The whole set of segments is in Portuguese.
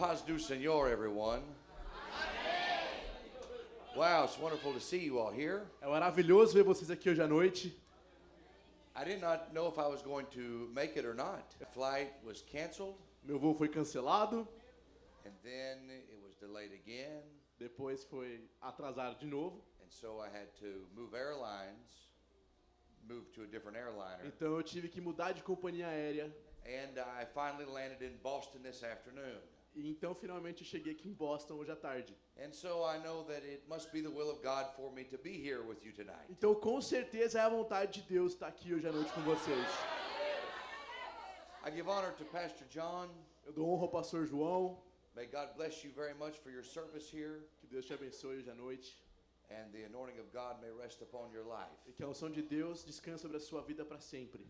paz do Senhor, everyone. Wow, it's wonderful to see you all here. É maravilhoso ver vocês aqui hoje à noite. I did not know if I was going to make it or not. The flight was canceled, Meu voo foi cancelado, and then it was delayed again, depois foi atrasado de novo. and so I had to move airlines, move to a different airliner, Então eu tive que mudar de companhia aérea. and I finally landed in Boston this afternoon. E então finalmente eu cheguei aqui em Boston hoje à tarde. And so I know that it must be the will of God for me to be here with you tonight. Então com certeza é a vontade de Deus estar aqui hoje à noite com vocês. I give honor to Pastor John. Eu dou honra ao pastor João. May God bless you very much for your service here, Que Deus te abençoe hoje à noite. and the anointing of God may rest upon your life. E que a unção de Deus descanse sobre a sua vida para sempre.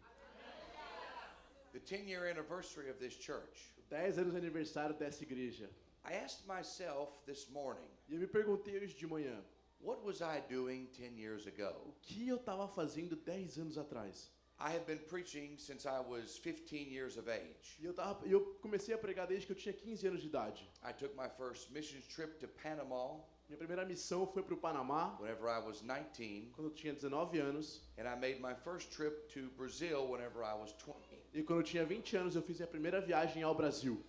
The 10-year anniversary of this church. 10 anos de aniversário dessa igreja. I asked myself this morning, E eu me perguntei hoje de manhã, what was I doing 10 years ago? o que eu estava fazendo 10 anos atrás? I have been preaching since I was 15 years of age. E eu comecei a pregar desde que eu tinha 15 anos de idade. I took my first missions trip to Panama Minha primeira missão foi para o Panamá, whenever I was 19, quando eu tinha 19 anos. and I made my first trip to Brazil whenever I was 20. E quando eu tinha 20 anos, eu fiz minha primeira viagem ao Brasil.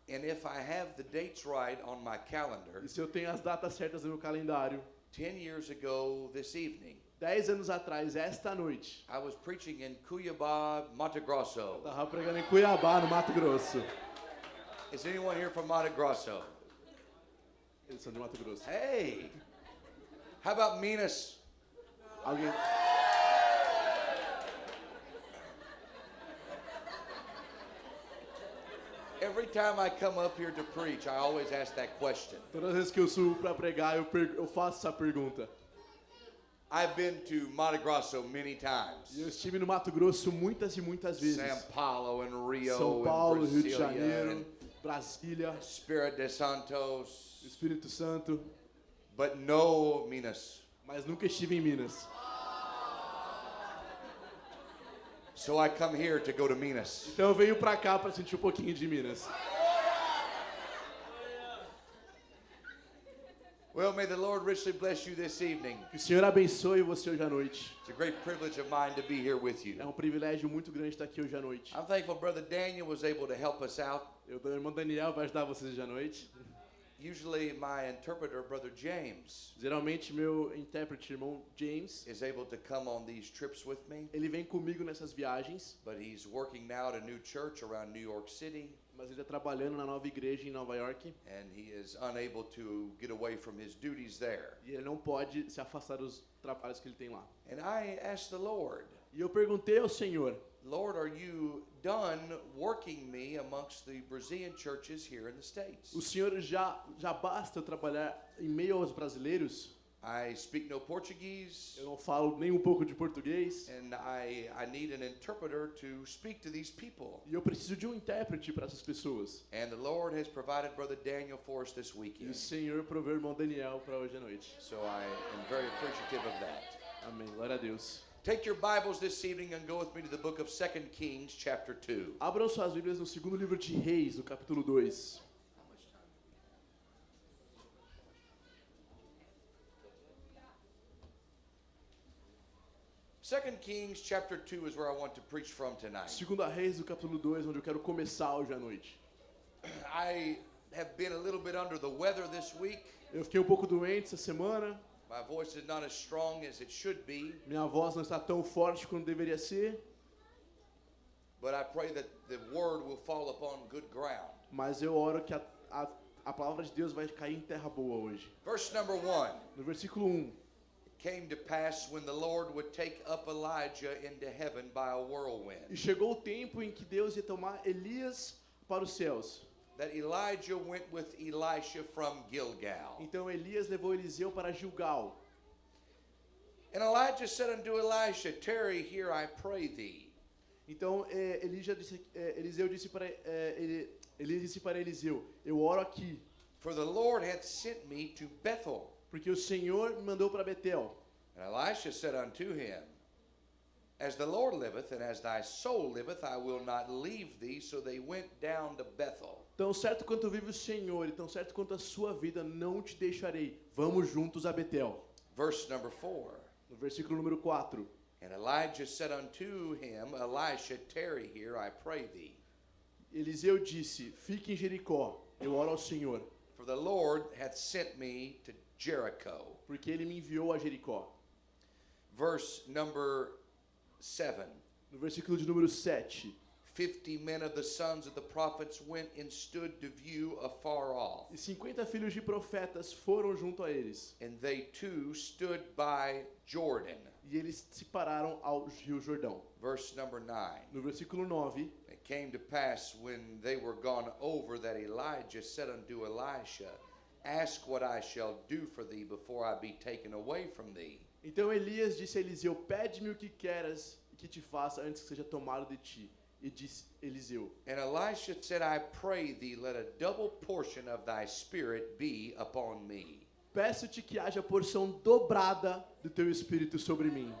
And if I have the dates right on my calendar, E se eu tenho as datas certas no meu calendário, 10 years ago this evening, 10 anos atrás, esta noite, I was preaching in Cuiabá, Mato Grosso. eu estava pregando em Cuiabá, no Mato Grosso. Is anyone here from Mato Grosso? Eles são de Mato Grosso. Hey! How about Minas? Alguém... Every time I come up here to preach, I always ask that question. Todas as vezes que eu subo para pregar, eu faço essa pergunta. I've been to Mato Grosso many times. E eu estive no Mato Grosso muitas e muitas vezes. São Paulo and Rio São Paulo, and Rio de Brasília Janeiro, and Brasília, Spirit de Santos, Espírito Santo, but no Minas. mas nunca estive em Minas. So I come here to go to Minas. Então eu venho pra cá pra sentir um pouquinho de Minas. Well, may the Lord richly bless you this evening. Que o Senhor abençoe você hoje à noite. It's a great privilege of mine to be here with you. É um privilégio muito grande estar aqui hoje à noite. I'm thankful Brother Daniel was able to help us out. O irmão Daniel vai ajudar vocês hoje à noite. Usually my interpreter, Brother James, Geralmente meu intérprete, irmão James, is able to come on these trips with me, ele vem comigo nessas viagens, but he's working now at a new church around New York City, mas ele está trabalhando na nova igreja em Nova York and he is unable to get away from his duties there. e ele não pode se afastar dos trabalhos que ele tem lá. And I asked the Lord, E eu perguntei ao Senhor, Lord, are you done working me amongst the Brazilian churches here in the States? o Senhor já basta eu trabalhar em meio aos brasileiros? I speak no Portuguese, Eu não falo nem um pouco de português and I need an interpreter to speak to these people. e eu preciso de um intérprete para essas pessoas. And the Lord has provided Brother Daniel for us this E o weekend. Senhor proveu o irmão Daniel para hoje à noite. So I am very appreciative of that. Amém. Glória a Deus. Take your Bibles this evening and go with me to the book of 2 Kings, chapter 2. Abram suas Bíblias no segundo livro de Reis, no capítulo 2. Second Kings, chapter 2 is where I want to preach from tonight. Segunda Reis, no capítulo 2, onde eu quero começar hoje à noite. I have been a little bit under the weather this week. Eu fiquei um pouco doente essa semana. My voice is not as strong as it should be, Minha voz não está tão forte quanto deveria ser. but I pray that the word will fall upon good ground. Mas eu oro que a palavra de Deus vai cair em terra boa hoje. Verse number 1. No versículo 1. Came to pass when the Lord would take up Elijah into heaven by a whirlwind, E chegou o tempo em que Deus ia tomar Elias para os céus. that Elijah went with Elisha from Gilgal. Então Elias levou Eliseu para Gilgal. And Elijah said unto Elisha, Tarry here, I pray thee. Então Elias disse para Eliseu, eu oro aqui, For the Lord hath sent me to Bethel. porque o Senhor me mandou para Betel. And Elisha said unto him, As the Lord liveth, and as thy soul liveth, I will not leave thee. So they went down to Bethel. Tão certo quanto vive o Senhor e tão certo quanto a sua vida, não te deixarei. Vamos juntos a Betel. Verse number 4. No versículo número 4. And Elijah said unto him, Elisha, tarry here, I pray thee. Eliseu disse, fique em Jericó, eu oro ao Senhor, For the Lord hath sent me to Jericho. porque ele me enviou a Jericó. Verse number 7. No versículo de número 7. 50 men of the sons of the prophets went and stood to view afar off. E 50 filhos de profetas foram junto a eles. And they too stood by Jordan. E eles se pararam ao Rio Jordão. Verse number 9. No versículo 9. It came to pass when they were gone over that Elijah said unto Elisha, Ask what I shall do for thee before I be taken away from thee. Então Elias disse a Eliseu, pede-me o que queras e que te faça antes que seja tomado de ti. E disse Eliseu, And Elisha said, I pray thee, let a double portion of thy spirit be upon me. peço-te que haja porção dobrada do teu espírito sobre mim.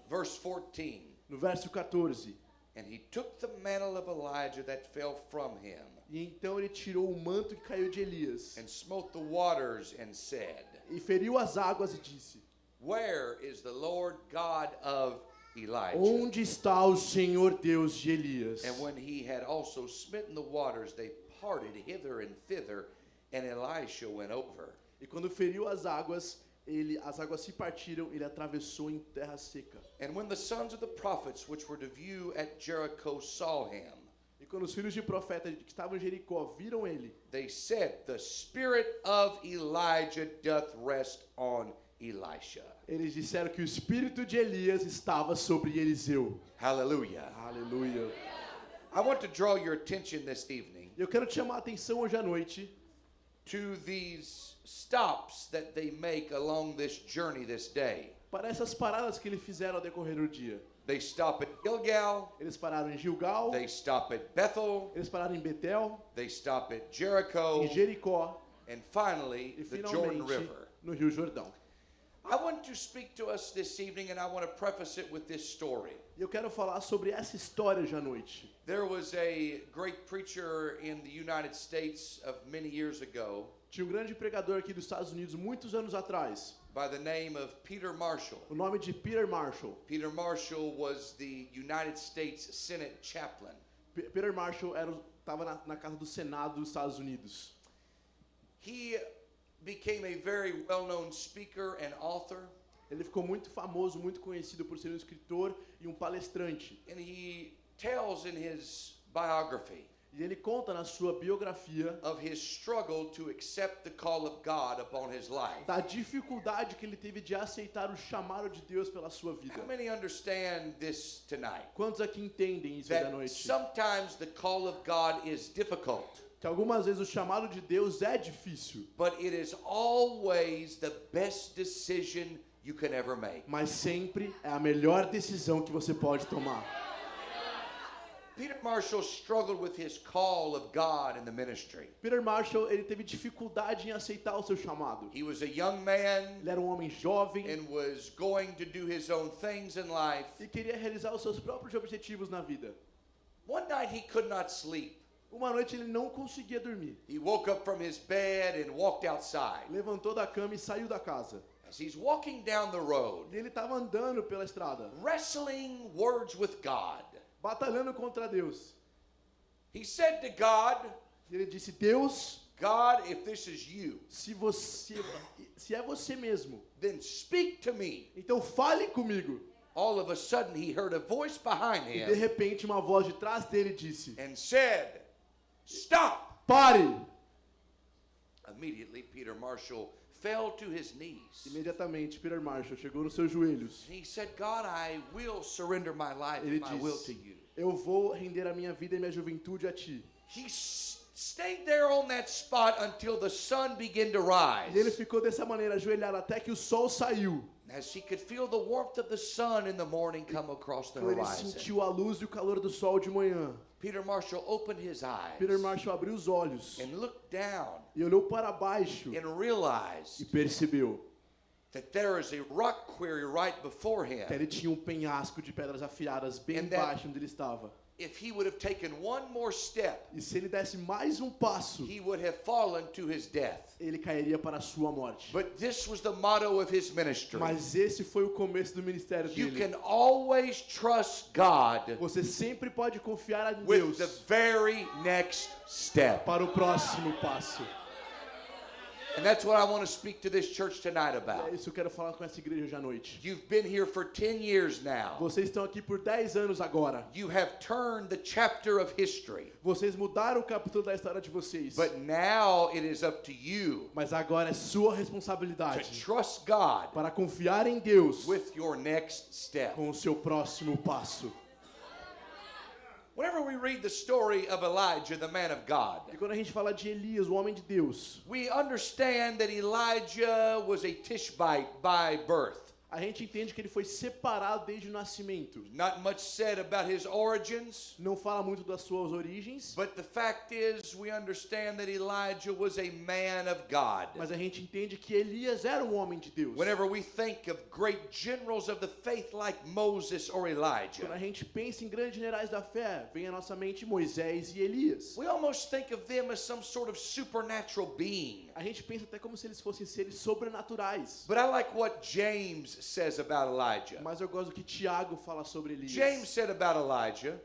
Verse 14. No verso 14. And he took the mantle of Elijah that fell from him, E então ele tirou o manto que caiu de Elias and smote the waters, and said, e feriu as águas e disse, Where is the Lord God of Elijah? onde está o Senhor Deus de Elias? And when he had also smitten the waters, they parted hither and thither, and Elisha went over. E quando feriu as águas se partiram, ele atravessou em terra seca. And when the sons of the prophets which were to view at Jericho saw him, E quando os filhos de profeta que estavam em Jericó viram ele, they said, The spirit of Elijah doth rest on Elisha. eles disseram que o espírito de Elias estava sobre Eliseu. Hallelujah. Aleluia. I want to draw your attention this evening Eu quero te chamar a atenção hoje à noite to these stops that they make along this journey this day. para essas paradas que eles fizeram ao decorrer do dia. They stop at Gilgal, Eles pararam em Gilgal, they stop at Bethel, eles pararam em Betel, they stop at Jericho, em Jericó and finally e the Jordan finalmente River. no Rio Jordão. I want to speak to us this evening, and I want to preface it with this story. E eu quero falar sobre essa história hoje à noite. There was a great preacher in the United States of many years ago Tinha um grande pregador aqui dos Estados Unidos muitos anos atrás, by the name of Peter Marshall. o nome de Peter Marshall. Peter Marshall was the United States Senate chaplain. Peter Marshall estava na casa do Senado dos Estados Unidos. He became a very well-known speaker and author, Ele ficou muito famoso, muito conhecido por ser um escritor e um palestrante. and he tells in his biography E ele conta na sua biografia of his struggle to accept the call of God upon his life. da dificuldade que ele teve de aceitar o chamado de Deus pela sua vida. How many understand this tonight? Quantos aqui entendem isso hoje à That noite? sometimes the call of God is difficult, Que algumas vezes o chamado de Deus é difícil, but it is always the best decision you can ever make. mas sempre é a melhor decisão que você pode tomar. Peter Marshall struggled with his call of God in the ministry. Peter Marshall, ele teve dificuldade em aceitar o seu chamado. He was a young man Ele era um homem jovem and was going to do his own things in life. e queria realizar os seus próprios objetivos na vida. One night he could not sleep. Uma noite ele não conseguia dormir. He woke up from his bed and walked outside. Levantou da cama e saiu da casa. As he's walking down the road, E ele estava andando pela estrada, wrestling words with God, batalhando contra Deus. he said to God, E ele disse, Deus, God, if this is you, se é você mesmo, then speak to me. então fale comigo. All of a sudden he heard a voice behind E de him repente uma voz de trás dele disse, and said, Stop! pare! Immediately Peter Marshall fell to his knees. Imediatamente Peter Marshall chegou nos seus joelhos. He said, God, I will surrender my life Ele and my will to disse, you. eu vou render a minha vida e minha juventude a ti. He stayed there on that spot until the sun began to rise. E ele ficou dessa maneira ajoelhado até que o sol saiu. As he could feel the warmth of the sun in the morning come across the Então ele horizon. sentiu a luz e o calor do sol de manhã. Peter Marshall opened his eyes Peter Marshall abriu os olhos and looked down e olhou para baixo and e realized percebeu that there is a rock quarry right before him. que ele tinha um penhasco de pedras afiadas bem And that- embaixo onde ele estava. If he would have taken one more step, E se ele desse mais um passo, he would have fallen to his death. ele cairia para a sua morte. But this was the motto of his ministry. Mas esse foi o começo do ministério You dele. can always trust God Você sempre pode confiar em with Deus the very next step. para o próximo passo. And that's what I want to speak to this church tonight É about. isso que eu quero falar com essa igreja hoje à noite. You've been here for 10 years now. Vocês estão aqui por 10 anos agora. You have turned the chapter of history. Vocês mudaram o capítulo da história de vocês. But now it is up to you Mas agora é sua to responsabilidade trust God para confiar em Deus with your next step. com o seu próximo passo. Whenever we read the story of Elijah, the man of God, E quando a gente fala de Elias, o homem de Deus, we understand that Elijah was a Tishbite by birth. a gente entende que ele foi separado desde o nascimento. Not much said about his origins, Não fala muito das suas origens, but the fact is we understand that Elijah was a man of God. mas a gente entende que Elias era um homem de Deus. Whenever we think of great generals of the faith like Moses or Quando Elijah, a gente pensa em grandes generais da fé, vem à nossa mente Moisés e Elias. we almost think of them as some sort of supernatural being. A gente pensa até como se eles fossem seres sobrenaturais. But I like what James says about Elijah. Mas eu gosto do que Tiago fala sobre Elias. James said about Elijah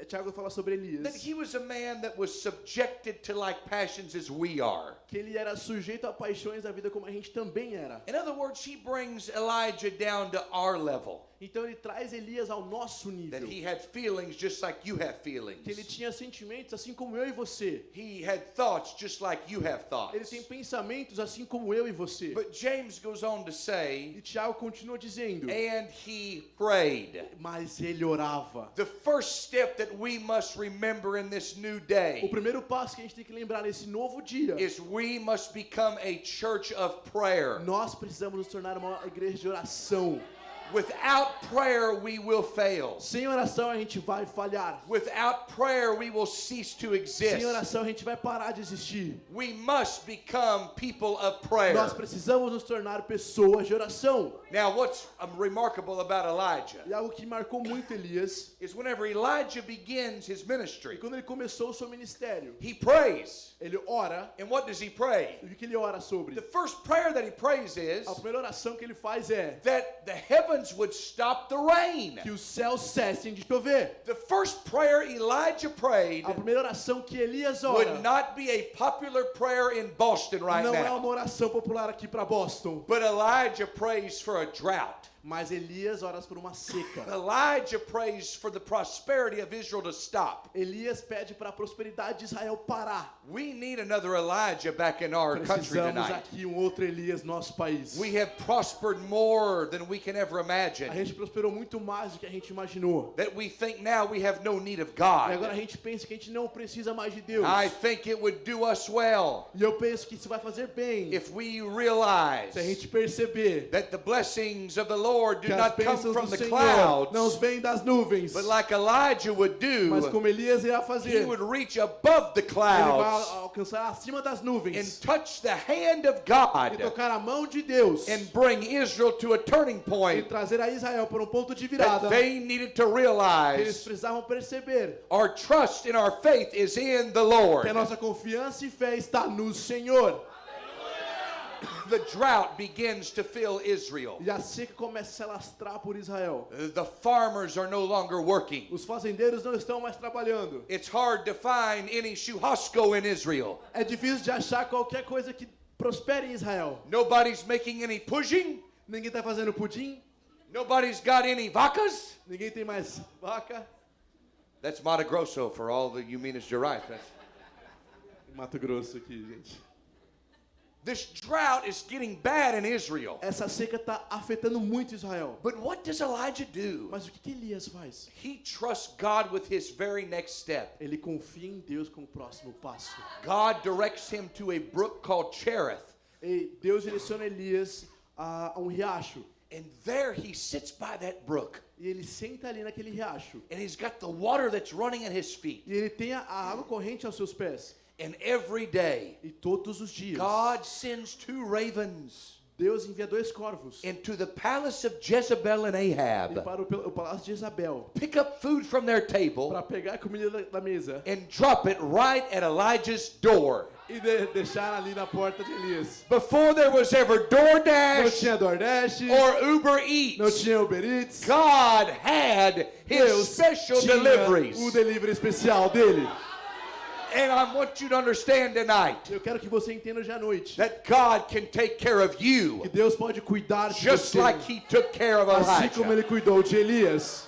Tiago fala sobre that Elias he was a man that was subjected to like passions as we are. que ele era sujeito a paixões da vida como a gente também era. In other words, he brings Elijah down to our level. Então ele traz Elias ao nosso nível. That he had feelings just like you have Que ele feelings. tinha sentimentos assim como eu e você. He had thoughts just like you have Ele tem thoughts. pensamentos assim como eu e você. But James goes on to say, E Tiago continua dizendo, and he prayed. mas ele orava. The first step that we must remember in this new O day primeiro passo que a gente tem que lembrar nesse novo dia, is we must become a church of prayer. nós precisamos nos tornar uma igreja de oração. Without prayer, we will fail. Sem oração a gente vai falhar. Without prayer, we will cease to exist. Sem oração a gente vai parar de existir. We must become people of prayer. Nós precisamos nos tornar pessoas de oração. Now, what's remarkable about Elijah E algo que marcou muito Elias, is whenever Elijah begins his ministry, e quando ele começou o seu ministério, he prays. ele ora. And what does he pray? E o que ele ora sobre? The first prayer that he prays is A primeira oração que ele faz é that the heavens would stop the rain. que os céus cessem de chover. The first prayer Elijah prayed A primeira oração que Elias would ora not be a popular prayer in Boston right não é now. uma oração popular aqui para Boston, But Elijah prays for a drought. mas Elias ora por uma seca. Elijah prays for the prosperity of Israel to stop. Elias pede para a prosperidade de Israel parar. We need another Elijah back in our country Precisamos tonight. aqui um outro Elias no nosso país. We have prospered more than we can ever A imagine. gente prosperou muito mais do que a gente imaginou. That we think now we have no need of E agora a God. gente pensa que a gente não precisa mais de Deus. I think it would do us well E eu penso que isso vai fazer bem if we realize se a gente perceber that the blessings of the Lord do que as not come bênçãos from do the Senhor clouds, não vêm das nuvens, but like Elijah would mas do, como Elias irá he fazer, would reach above the ele vai clouds alcançar acima das and nuvens touch the hand of e God tocar a mão de Deus and bring Israel to a turning e point trazer a Israel para um ponto de that virada que they needed to eles realize precisavam perceber our trust and our faith is in the que Lord. a nossa confiança e fé está no Senhor. The drought begins to fill Israel. E a seca começa a se alastrar por Israel. The farmers are no longer working. Os fazendeiros não estão mais trabalhando. It's hard to find any churrasco in Israel. É difícil de achar qualquer coisa que prospere em Israel. Nobody's making any pudding. Ninguém está fazendo pudim, Nobody's got any vacas. ninguém tem mais vaca. That's Mato Grosso for all the you Minas Gerais. Mato Grosso aqui, gente. This drought is getting bad in Israel. Essa seca está afetando muito Israel. But what does Elijah do? Mas o que Elias faz? He trusts God with his very next step. Ele confia em Deus com o próximo passo. God directs him to a brook called Cherith. E Deus direciona Elias a um riacho. And there he sits by that brook. E ele senta ali naquele riacho. And he's got the water that's running at his feet. E ele tem a água corrente aos seus pés. And every day, E todos os dias, God sends two ravens. Deus envia 2 corvos into the palace of Jezebel and e Ahab, para o palácio de Jezabel pick up food from their table, para pegar a comida da mesa and drop it right at Elijah's door. e deixar ali na porta de Elias. Before there was ever Não DoorDash tinha DoorDash, or Uber não Eats, tinha Uber Eats. God had His Deus special tinha deliveries. o delivery especial dele. And I want you to understand tonight Eu quero que você entenda hoje à noite that God can take care of que you Deus pode cuidar de just você, like He took care of assim como Elijah. Ele cuidou de Elias.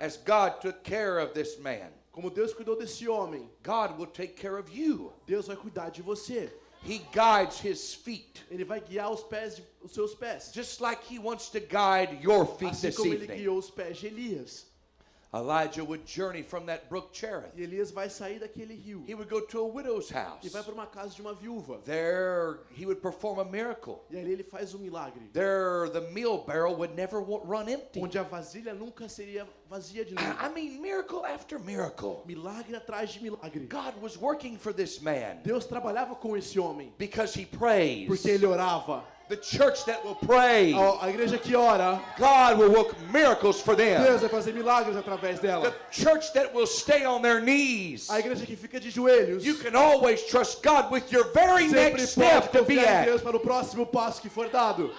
As God took care of this man, Como Deus cuidou desse homem, God will take care of you. Deus vai cuidar de você. He guides his feet, Ele vai guiar os seus pés, just like He wants to guide your feet assim this como Ele evening. guiou os pés de Elias. Elijah would journey from that brook Cherith. E Elias vai sair daquele rio He would go to a widow's house. e vai para uma casa de uma viúva. There, he would perform a miracle. E ali ele faz um milagre, There, the meal barrel would never run empty. onde a vasilha nunca seria vazia de novo. I mean, miracle after miracle. Milagre atrás de milagre. God was working for this man Deus trabalhava com esse homem because he prays. porque ele orava. The church that will pray, A igreja que ora, God will work miracles for them. Deus vai fazer milagres através The dela. church that will stay on their knees, A igreja que fica de joelhos you can always trust God with your very sempre next pode step to be confiar em at. Deus para o próximo passo que for dado.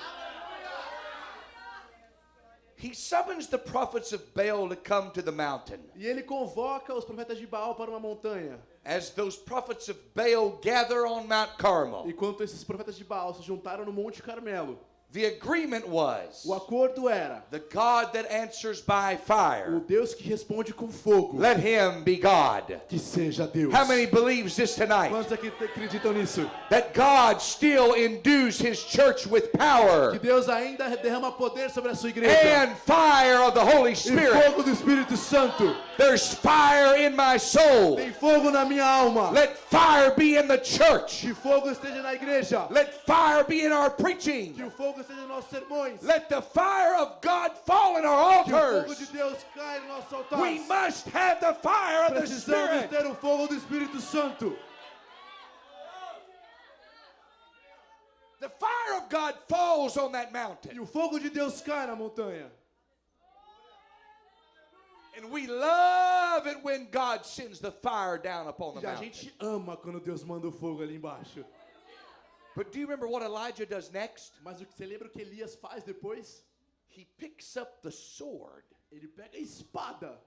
He summons the prophets of Baal to come to the mountain. E ele convoca os profetas de Baal para uma montanha. As those prophets of Baal gather on Mount Carmel, Enquanto esses profetas de Baal se juntaram no Monte Carmelo, the agreement was o acordo era: the God that answers by o fire, Deus que responde com fogo, let him be God. que seja Deus. How many believes this tonight? Quantos aqui acreditam nisso? That God still endues his church with Que power Deus ainda derrama poder sobre a sua igreja. and fire of the Holy E Spirit. fogo do Espírito Santo. There's fire in my soul. Tem fogo na minha alma. Let fire be in the church. Que fogo esteja na igreja. Let fire be in our Que preaching. o fogo esteja nos nossos sermões. Let the fire of God fall in our Que o fogo altars. de Deus caia no nosso altar. We must have the fire of the Precisamos Spirit. ter o fogo do Espírito Santo. The fire of God falls on that E mountain. o fogo de Deus cai na montanha. And we love it when God sends the fire down upon the E a mountain. gente ama quando Deus manda o fogo ali embaixo. But do you remember what Elijah does next? Mas o que você lembra o que Elias faz depois? He picks up the sword Ele pega a espada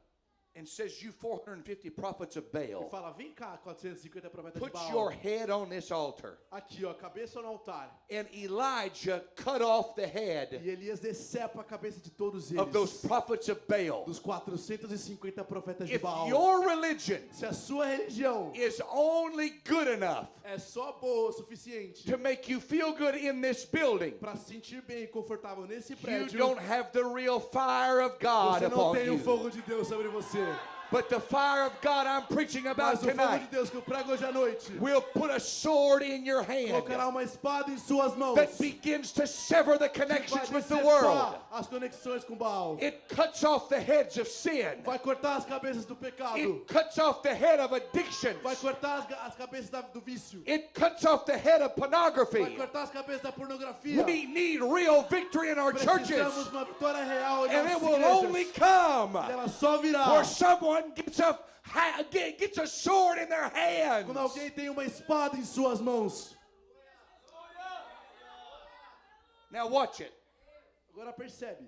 and says, "You 450 prophets of e Baal, fala: vem cá, 450 profetas de put Baal. your head on this altar." Aqui, ó, cabeça no altar. And Elijah cut off the head E Elias decepa a cabeça de todos of those eles. prophets of Baal. Dos 450 profetas de If Baal. your religion Se a sua religião is only good enough é só boa o suficiente to make you feel good in this building, para se sentir bem e confortável nesse you prédio, don't have the real fire of God você não upon tem o you. fogo de Deus sobre você. But the fire of God I'm preaching about Mas o fogo de tonight Deus que eu prego hoje à noite will put a sword in your hand colocará uma espada em suas mãos that begins to sever the que vai connections with the world. decepar as conexões com Baal. It cuts off the heads of sin. Vai cortar as cabeças do pecado. It cuts off the head of addiction. Vai cortar as cabeças do vício. It cuts off the head of Vai pornography. cortar as cabeças da pornografia. We need real victory in our churches. Precisamos uma vitória real em And it nossas will igrejas. only come E ela só virá where someone gets a sword in their hands. quando alguém tem uma espada em suas mãos. Now watch it. Agora percebe.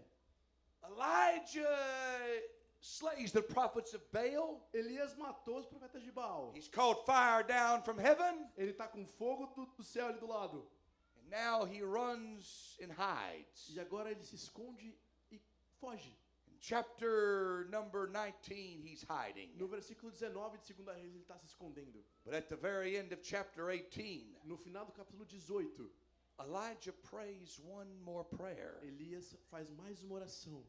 Elijah slays the prophets of Baal. Elias matou os profetas de Baal. He's called fire down from heaven. Ele está com fogo do céu ali do lado. And now he runs and hides. E agora ele se esconde e foge. In chapter number 19, he's hiding. No versículo 19 de 2 Reis ele está se escondendo. But at the very end of chapter 18, No final do capítulo 18, Elijah prays one more prayer. Elias faz mais uma oração.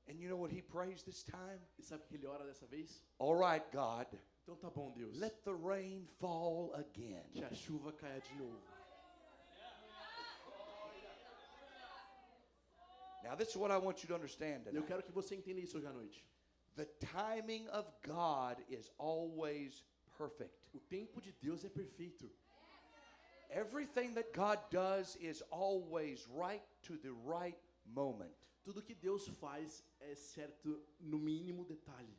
And you know what he prays this time? E sabe o que ele ora dessa vez? All right, God, Então tá bom, Deus. let the rain fall again. Que a chuva caia de novo. Now, this is what I want you to understand Eu tonight. quero que você entenda isso hoje à noite. The timing of God is always perfect. O tempo de Deus é perfeito. Everything that God does is always right to the right moment. Tudo que Deus faz é certo no mínimo detalhe.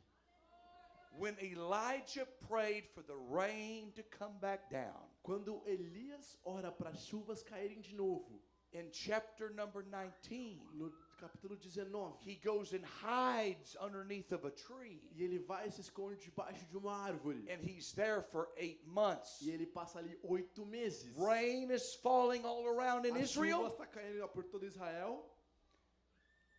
When Elijah prayed for the rain to come back down, Quando Elias ora para as chuvas caírem de novo, in chapter number 19, no capítulo 19, he goes and hides underneath of a tree. e ele vai e se esconde debaixo de uma árvore. And he's there for 8 months. E ele passa ali 8 meses. Rain is falling all around in A chuva Israel. está caindo por todo Israel.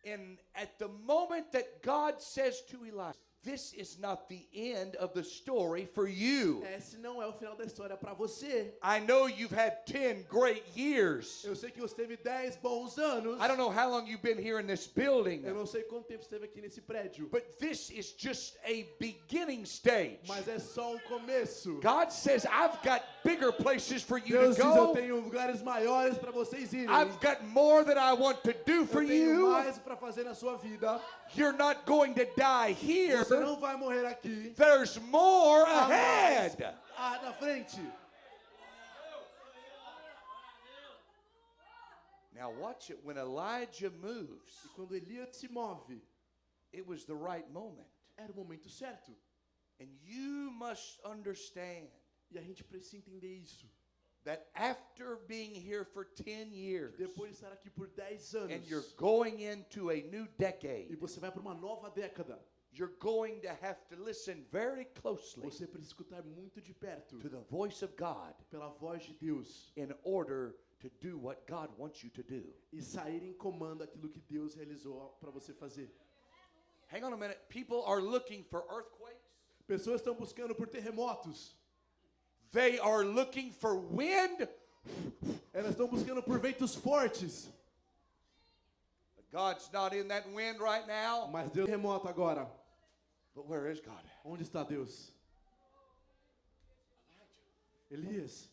And at the moment that God says to Elijah, this is not the end of the story for you. Esse não é o final da história para você. I know you've had 10 great years. Eu sei que você teve 10 bons anos. I don't know how long you've been here in this building. Eu não sei quanto tempo você esteve aqui nesse prédio. But this is just a beginning stage. Mas é só um começo. God says, I've got bigger places for you Deus to diz, eu go. tenho lugares maiores para vocês irem. I've got more that I want to do for Eu tenho you. mais para fazer na sua vida. You're not going to die here. Você não vai morrer aqui. There's more Há mais ahead. na frente. Now watch it. When Elijah E moves, quando Elias se move, it was the right moment. era o momento certo. And you must understand E a gente precisa entender isso. that after being here for 10 years, Depois de estar aqui por 10 anos, and you're going into a new e decade, você vai para uma nova década, you're going to have to listen very closely você precisa escutar muito de perto to the voice of God pela voz de Deus in order to do what God wants you to do. e sair em comando aquilo que Deus realizou para você fazer. Hang on a minute. People are looking for earthquakes. Pessoas estão buscando por terremotos. They are looking for wind. Elas estão buscando por ventos fortes. But God's not in that wind right now. Mas Deus terremoto agora. But where is God? Onde está Deus? Elias.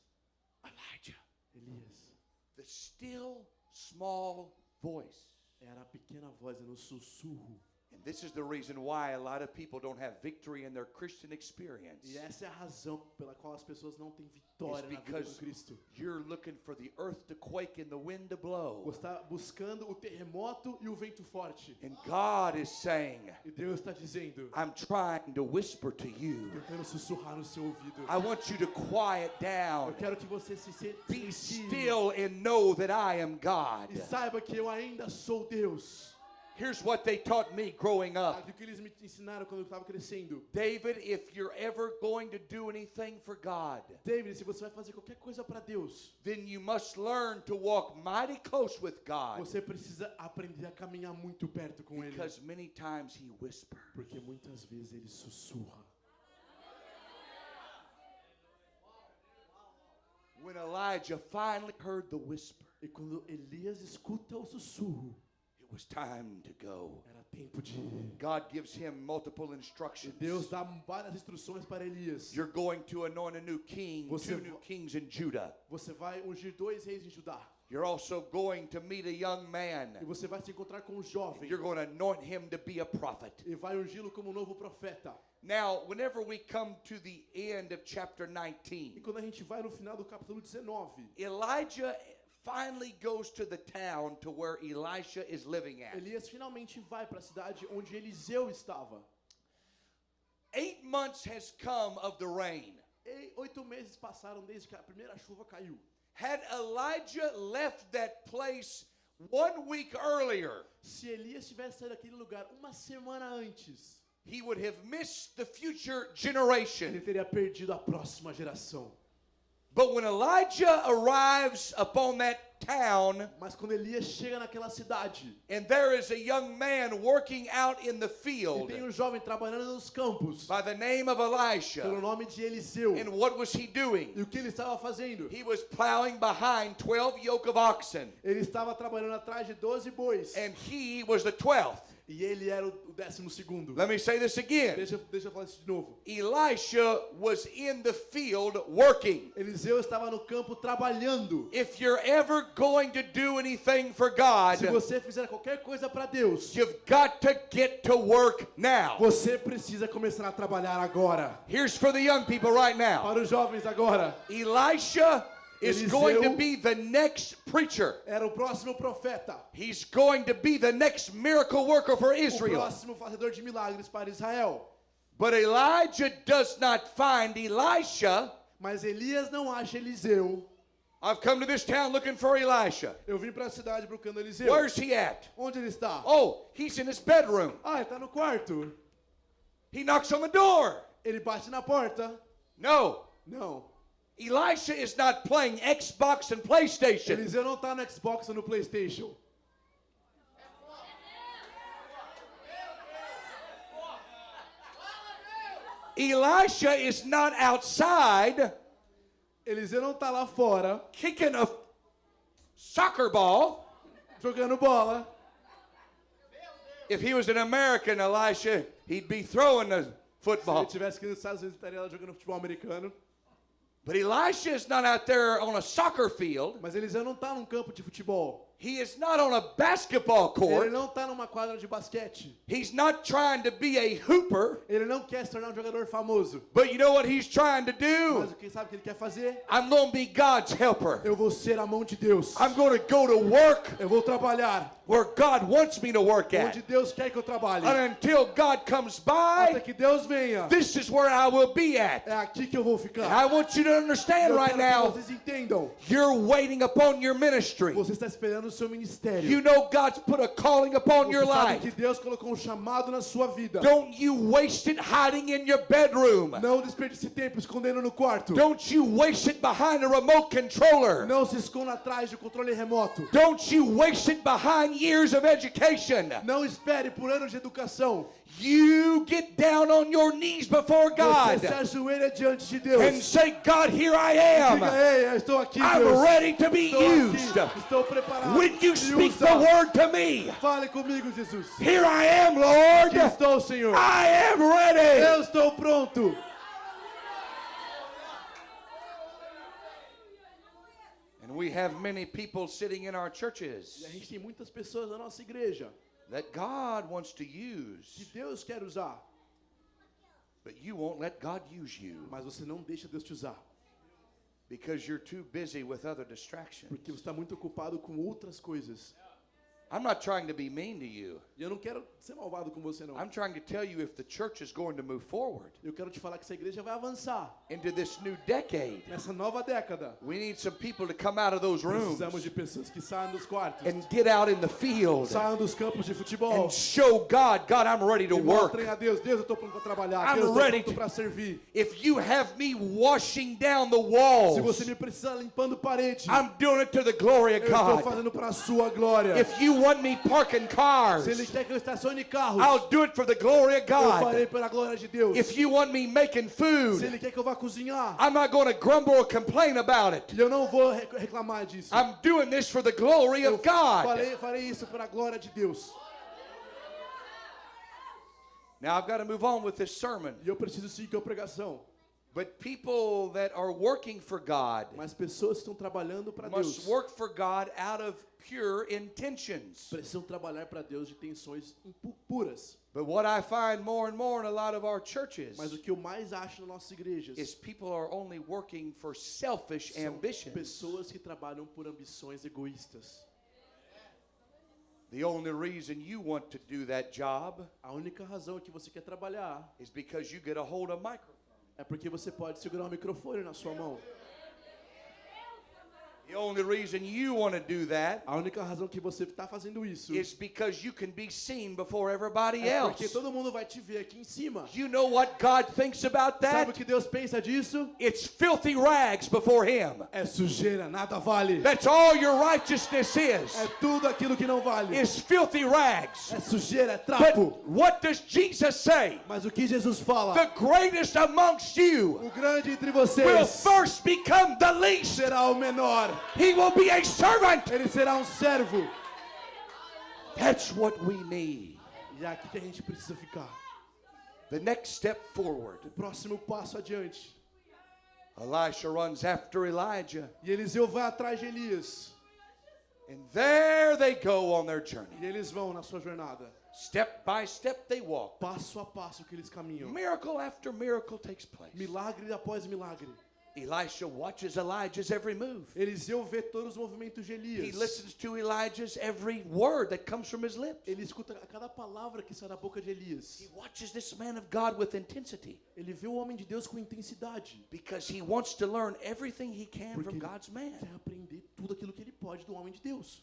Elijah. Elias. The still small voice. Era a pequena voz, era um sussurro. And this is the reason why a lot of people don't have victory in their Christian experience. E essa é a razão pela qual as pessoas não têm vitória It's na vida because com Cristo. you're looking for the earth to quake and the wind to blow. Você está buscando o terremoto e o vento forte. And God is saying, E Deus está dizendo, I'm trying to whisper to you. tentando sussurrar no seu ouvido. I want you to quiet Eu down. quero que você se Be silencie still and know that I am God. e saiba que eu ainda sou Deus. Here's what they taught me growing up. O que eles me ensinaram quando eu estava crescendo. David, if you're ever going to do anything for God, David, se você vai fazer qualquer coisa para Deus, then you must learn to walk mighty close with God. você precisa aprender a caminhar muito perto com Ele. Because many times he whispers. Porque muitas vezes Ele sussurra. When Elijah finally heard the whisper, E quando Elias escuta o sussurro, it was time to go. era tempo de ir. God gives him multiple E instructions. Deus dá várias instruções para Elias. You're going to anoint a new king, Você two new kings in Judah. Você vai ungir 2 reis em Judá. You're also going to meet a young E man. você vai se encontrar com um jovem. You're going to anoint him to be a prophet. E vai ungí-lo como um novo profeta. Now, whenever we come to the end of chapter E 19, quando a gente vai no final do capítulo 19, Elijah finally goes to the town to where Elisha is living at. Elias finalmente vai para a cidade onde Eliseu estava. 8 months has come of the rain. E 8 meses passaram desde que a primeira chuva caiu. Had Elijah left that place 1 week earlier, Se Elias tivesse saído daquele lugar uma semana antes, he would have missed the future ele generation. teria perdido a próxima geração. But when Elijah arrives upon that town, Mas quando Elias chega naquela cidade, and there is a young man working out in the e field tem um jovem trabalhando nos campos, by the name of pelo Elisha, nome de Eliseu. and what was he doing? E o que ele estava fazendo? He was plowing behind 12 yoke of oxen, Ele estava trabalhando atrás de 12 bois. and he was the 12th. E ele era o 12º. Let me say this again. Deixa eu falar isso de novo. Elisha was in the field working. Eliseu estava no campo trabalhando. If you're ever going to do anything for God, Se você fizer qualquer coisa para Deus, you've got to get to work now. você precisa começar a trabalhar agora. Here's for the young people right now. Para os jovens agora. Elisha is Eliseu going to be the next preacher. era o próximo profeta, He's going to be the next miracle worker for o Israel. próximo fazedor de milagres para Israel. But Elijah does not find Elisha. Mas Elias não acha Eliseu. I've come to this town looking for Elisha. Eu vim para a cidade procurando Eliseu. Where's he at? Onde ele está? Oh, he's in his bedroom. Ah, ele está no quarto. He knocks on the door. Ele bate na porta. No, Não. Elisha is not playing Xbox and PlayStation. Eliseu não está no Xbox ou no PlayStation. Elisha is not outside Eliseu não está lá fora kicking a soccer ball. jogando bola. If he was an American Elisha, he'd be throwing the Se ele football. tivesse aqui nos Estados Unidos, estaria lá jogando futebol americano. But Elisha is not out there on a soccer field. Mas Eliseu não está num campo de futebol. He is not on a basketball Ele court. não está numa quadra de basquete. He's not trying to be a hooper. Ele não quer se tornar um jogador famoso. But you know what he's trying to Mas do? quem sabe o que ele quer fazer? I'm going to be God's helper. Eu vou ser a mão de Deus. I'm going to go to work Eu vou trabalhar where God wants me to work onde at. Deus quer que eu trabalhe. And until God comes Até by, que Deus venha. this is where I will be at. É aqui que eu vou And ficar. I want you to understand Eu right quero now, que vocês entendam. you're waiting upon your ministry. Você está esperando o seu ministério. You know God's put a calling upon your Você sabe que life. Deus colocou um chamado na sua vida. Don't you waste it hiding in your bedroom. Não desperdice tempo escondendo no quarto. Don't you waste it behind a remote controller. Não se esconda atrás de controle remoto. Don't you waste it behind years of education. Não espere por anos de educação. You get down on your knees before Você se God ajoelha diante de Deus. and say, God, here I Diga, am. ei, eu estou aqui, I'm Deus. ready to be Estou used. aqui. Estou preparado. When you Me speak usa. the word to me, Fale comigo, Jesus. here I am, Aqui Lord. estou, Senhor. I am ready. Eu estou pronto. And we have many people sitting in our E churches a gente tem muitas pessoas na nossa igreja that God wants to que use, Deus quer usar, but you won't let God use you mas você não deixa Deus te usar, because you're too busy with other distractions. porque você está muito ocupado com outras coisas. I'm not trying to be mean to you. E eu não quero ser malvado com você, não. I'm trying to tell you if the church is going to move forward Eu quero te falar que essa igreja vai avançar into this new decade, nessa nova década. we need some people to come out of those rooms Precisamos de pessoas que saiam dos quartos, and get out in the field saiam dos campos de futebol and show God, God, I'm ready to e work. mostrem a Deus, Deus, eu estou pronto para trabalhar, I'm Deus, eu estou ready pronto to- para servir. If you have me washing down the Se walls, você me precisar limpando parede, I'm doing it to the glory of eu estou God. fazendo para a sua glória. If you want me parking cars, Se Ele quer que eu estacione carros, I'll do it for the glory of eu God. farei pela glória de Deus. If you want me making Se food, Ele quer que eu vá cozinhar, I'm not going to grumble or complain about it. e eu não vou reclamar disso. I'm doing this for the glory Eu of God. farei isso para a glória de Deus. Now I've got to move on with this sermon. E eu preciso seguir com a pregação. But people that are working for God Mas pessoas que estão trabalhando para must Deus work for God out of pure intentions. precisam trabalhar para Deus de intenções puras. But what I find more and more in a lot of our churches Mas o que eu mais acho nas nossas igrejas is people are only working for selfish são ambitions. pessoas que trabalham por ambições egoístas. The only reason you want to do that job A única razão que você quer trabalhar is because you get a hold of microphone. é porque você pode segurar o microfone na sua mão. The only reason you want to do that A única razão que você está fazendo isso is because you can be seen before everybody é porque else. todo mundo vai te ver aqui em cima. You know what God thinks about Sabe o that? que Deus pensa disso? It's filthy rags before Him. É sujeira, nada vale. That's all your righteousness is. É tudo aquilo que não vale. Is filthy rags. É sujeira, é But trapo. what does Jesus say? Mas o que Jesus fala? The greatest amongst you O grande entre will vocês first become the least. será o menor. He will be a servant. Ele será um servo. That's what we need. E é aqui que a gente precisa ficar. The next step forward. O próximo passo adiante. Elisha runs after Elijah, E Eliseu vai atrás de Elias. and there they go on their journey. E eles vão na sua jornada. Step by step they walk. Passo a passo que eles caminham. Miracle after miracle takes place. Milagre após milagre. Elisha watches Elijah's every move. Eliseu vê todos os movimentos de He Elias. listens to Elijah's every word that comes from his lips. Ele escuta a cada palavra que sai da boca de Elias. He watches this man of God with intensity Ele vê o homem de Deus com intensidade. because he wants to learn everything he can Porque from ele God's man. quer aprender tudo aquilo que ele pode do homem de Deus.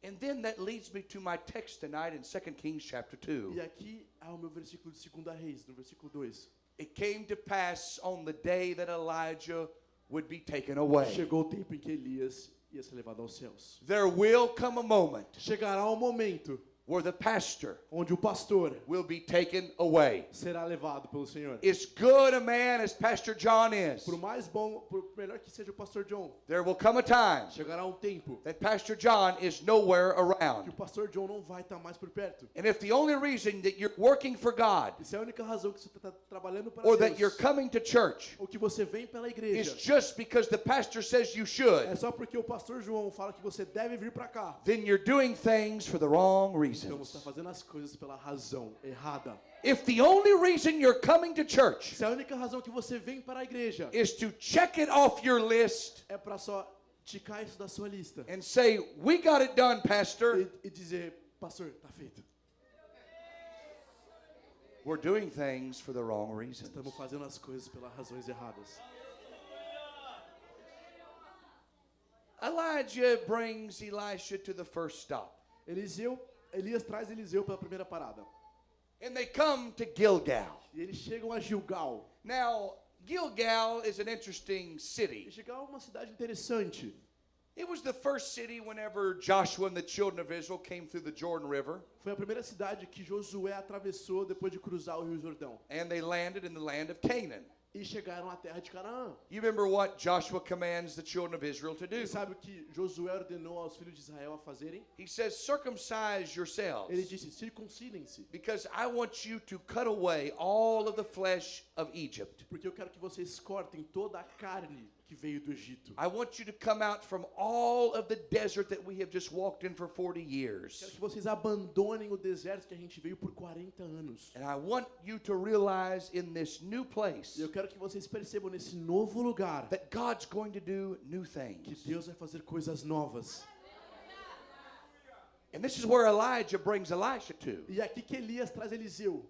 And then that leads me to my text tonight in 2 Kings chapter 2. E aqui é o meu versículo de 2 Reis, no versículo 2. It came to pass on the day that Elijah would be taken away. Chegou o tempo em que Elias ia ser levado aos céus. There will come a moment Chegará um momento where the pastor onde o pastor will be taken away. será levado pelo Senhor. As good a man as Pastor John is, Por mais bom, por melhor que seja o pastor John, there will come a time chegará um tempo that Pastor John is nowhere que o around. pastor John não vai estar mais por perto. And if the only reason that you're working for God E se é a única razão que você está trabalhando para or that you're Deus, coming to church ou que você vem pela is igreja, just because the pastor says you should, é só porque o pastor João fala que você deve vir para cá. then you're doing things for the wrong Então você está reasons. fazendo as coisas pela razão errada. If the only reason you're coming to church Se a única razão que você vem para a igreja is to check it off your list é para só ticar isso da sua lista and say, we got it done, Pastor, e dizer, pastor, tá feito. we're doing things for the wrong reasons. Estamos fazendo as coisas pelas razões erradas. Elijah brings Elisha to the first stop. Elias traz Eliseu pela primeira parada. And they come to Gilgal. E eles chegam a Gilgal. Now, Gilgal is an interesting E city. Gilgal é uma cidade interessante. It was the first city whenever Joshua and the children of Israel came through the Jordan River, Foi a primeira cidade que Josué atravessou depois de cruzar o Rio Jordão. and they landed in the land of Canaan. E chegaram à terra de Canaã. You remember what Joshua commands the children of Israel to do? E sabe o que Josué ordenou aos filhos de Israel a fazerem? He says, circumcise yourselves, Ele disse, circuncidem-se, because I want you to cut away all of the flesh of Egypt. porque eu quero que vocês cortem toda a carne que veio do Egito. I want you to come out from all of the desert that we have just walked in for 40 years. Quero que vocês abandonem o deserto que a gente veio por 40 anos. And I want you to realize in this new place E eu quero que vocês percebam nesse novo lugar that God's going to do new que things. Deus vai fazer coisas novas. And this is where Elijah brings Elisha to. E aqui que Elias traz Eliseu.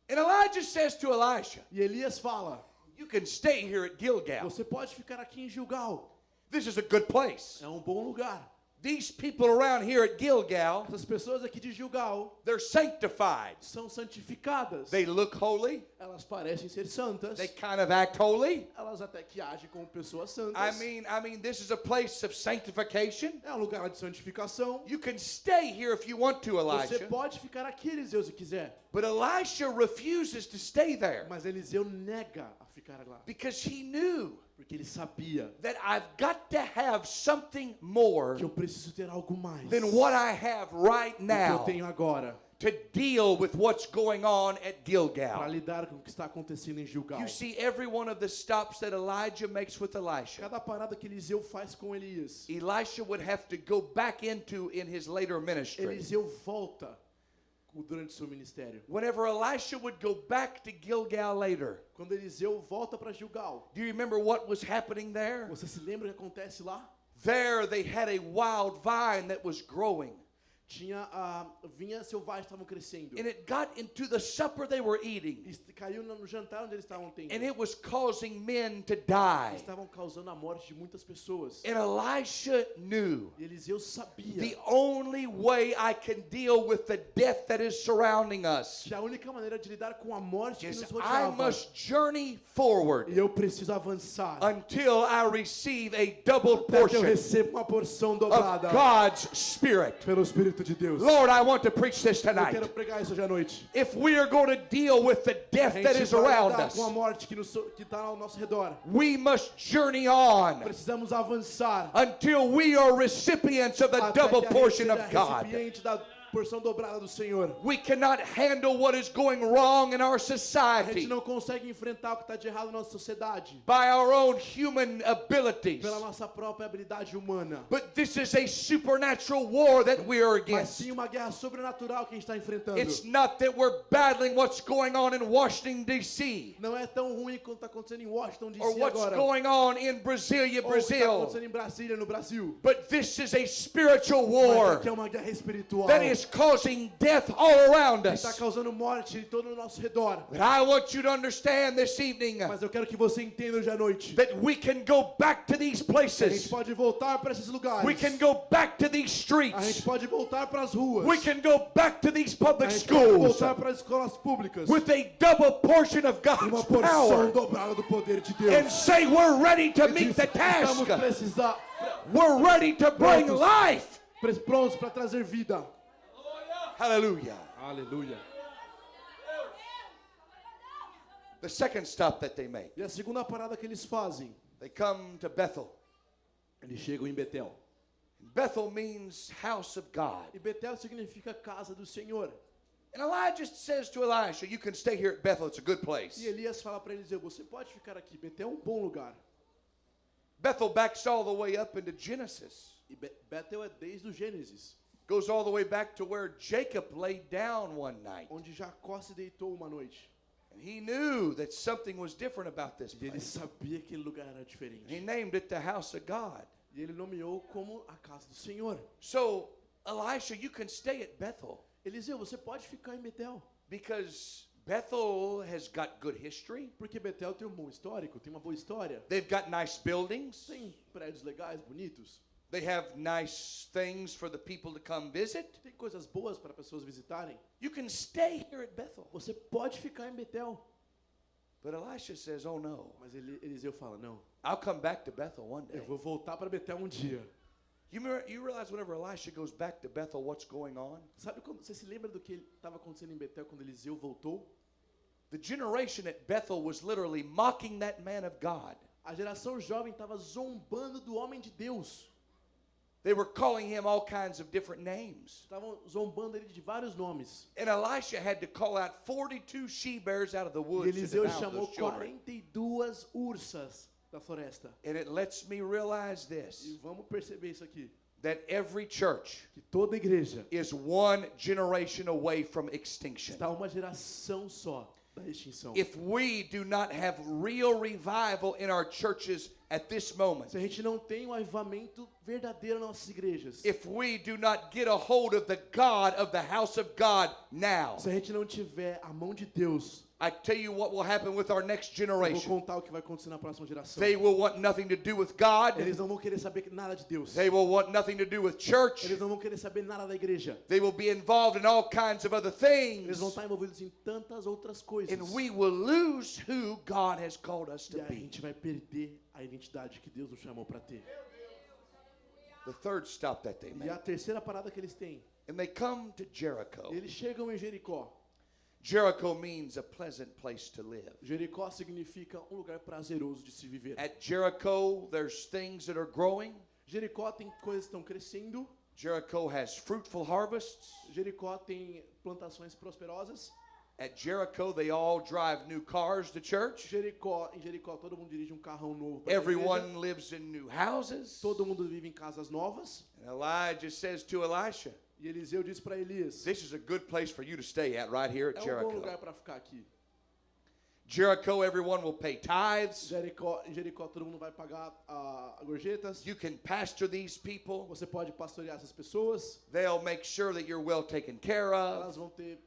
And Elijah says to Elisha, E Elias fala, you can stay here at Gilgal. você pode ficar aqui em Gilgal. This is a good place. É um bom lugar. These people around here at Gilgal, Essas pessoas aqui de Gilgal they're sanctified. são santificadas. They look holy. Elas parecem ser santas. They kind of act holy. Elas até que agem como pessoas santas. I mean, this is a place of sanctification. É um lugar de santificação. You can stay here if you want to, Você Elisha. pode ficar aqui, Eliseu, se quiser. But Elisha refuses to stay there Mas Eliseu nega a ficar lá. because he knew Porque ele sabia that I've got to have something more que eu preciso ter algo mais than what I have right do que eu now tenho agora to deal with what's going on at para Gilgal. lidar com o que está acontecendo em Gilgal. You see, every one of the stops that Elijah makes with Elisha, Cada parada que Eliseu faz com Elias, Elisha would have to go back into in his later ministry. Eliseu volta durante seu ministério. Whenever Elisha would go back to Gilgal later, Quando Eliseu volta para Gilgal, do you remember what was happening there? você se lembra o que acontece lá? There they had a wild vine that was growing. Tinha vinhas selvagens estavam crescendo. And it got into the supper they were eating. E caiu no jantar onde eles estavam tendo. And it was causing men to die. Estavam causando a morte de muitas pessoas. And Elisha knew E Eliseu sabia the only way I can deal with the death that is surrounding us que a única maneira de lidar com a morte que is nos I rodeava. must journey forward E eu preciso avançar until I receive a double até que eu portion receba uma porção of dobrada God's Spirit. pelo Espírito de Deus. Lord, I want to preach this Eu tonight. quero pregar isso hoje à noite. If we are going to deal with the A death that gente is vai around lidar us, com a morte que está ao nosso redor. we must journey on Precisamos avançar until we are recipients of the até double que a gente portion seja of God. recipiente porção dobrada do Senhor. We cannot handle what is going wrong in our A gente society não consegue enfrentar o que está de errado na nossa sociedade by our own human abilities. pela nossa própria habilidade humana. But this is a supernatural war that we are Mas against. sim uma guerra sobrenatural que a gente está enfrentando. It's not that we're battling what's going on in Washington, D.C. Não é tão ruim quanto está acontecendo em Washington, or D.C. what's agora. going on in Brasilia, Ou o que está Brazil. acontecendo em Brasília, no Brasil. But this is a spiritual Mas war aqui é uma guerra espiritual. that is causing death all around Que está us. causando morte em todo o nosso redor. But I want you to understand this evening Mas eu quero que você entenda hoje à noite. that we can go back to these A gente places. pode voltar para esses lugares. We can go back to these A streets. gente pode voltar para as ruas. We can go back to these A public gente pode schools voltar para as escolas públicas. with a double portion of Uma God's porção power dobrada do poder de and Deus. say we're ready to E meet diz, the estamos task. We're ready to bring Prontos. life. prontos para trazer vida. Hallelujah. Aleluia. The second stop that they make, E a segunda parada que eles fazem, they come to Bethel. eles chegam em Betel. Bethel means house of God. E Betel significa casa do Senhor. And Elijah says to Elisha, you can stay here at Bethel, it's a good place. E Elias fala para Eliseu, você pode ficar aqui, Betel é um bom lugar. Bethel backs all the way up into Genesis. E Betel é desde o Gênesis, Goes all the way back to where Jacob laid down one night. onde Jacó se deitou uma noite. And he knew that something was different about this E ele place. sabia que aquele lugar era He diferente. named it the house of God. E ele nomeou como a casa do Senhor. So, Elisha, you can stay at Bethel Eliseu, você pode ficar em Betel. because Bethel has got good history. Porque Betel tem um bom histórico, tem uma boa história. They've got nice buildings. Tem prédios legais, bonitos. They have nice things for the people to come visit. Tem coisas boas para pessoas visitarem. You can stay here at Bethel. Você pode ficar em Betel. But Elisha says, oh no, Mas Eliseu fala, não, I'll come back to Bethel one day. eu vou voltar para Betel um dia. You realize whenever Elisha goes back to Bethel, what's going on? Sabe quando você se lembra do que estava acontecendo em Betel quando Eliseu voltou? The generation at Bethel was literally mocking that man of God. A geração jovem estava zombando do homem de Deus. They were calling him all kinds of different names. Estavam zombando ele de vários nomes. And Elisha had to call out 42 she-bears out of the E woods to Eliseu devour chamou those children. 42 ursas da floresta. And it lets me realize E this, vamos perceber isso aqui. that every church Que toda igreja is one generation away from extinction. está uma geração só da extinção. If we do not have real revival in our churches at this moment, Se a gente não tem um avivamento verdadeiro nas nossas igrejas, if we do not get a hold of the God of the house of God now, se a gente não tiver a mão de Deus, I tell you what will happen with our next eu vou generation. contar o que vai acontecer na próxima geração. They will want nothing to do with God. Eles não vão querer saber nada de Deus. They will want nothing to do with church. Eles não vão querer saber nada da igreja. They will be involved in all kinds of other Eles things. vão estar envolvidos em tantas outras coisas. And we will lose who God has called us E to a be. gente vai perder a identidade que Deus nos chamou para ter. The third stop that they E make. a terceira parada que eles têm, And they come to Jericho. eles chegam em Jericó. Jericho means a pleasant place to live. Jericó significa um lugar prazeroso de se viver. At Jericho, there's things that are growing. Jericó tem coisas que estão crescendo. Jericho has fruitful harvests. Jericó tem plantações prosperosas. At Jericho, they all drive new cars to church. Em Jericó todo mundo dirige um carrão novo para a igreja. Everyone lives in new houses. Todo mundo vive em casas novas. And Elijah says to Elisha, E Eliseu disse para Elias, this is a good place for you to stay at right here at é um bom lugar Jericho. para ficar aqui. Jericho, everyone will pay tithes. Em Jericó todo mundo vai pagar gorjetas. You can pastor these people. Você pode pastorear essas pessoas. They'll make sure that you're well taken care of. Elas vão ter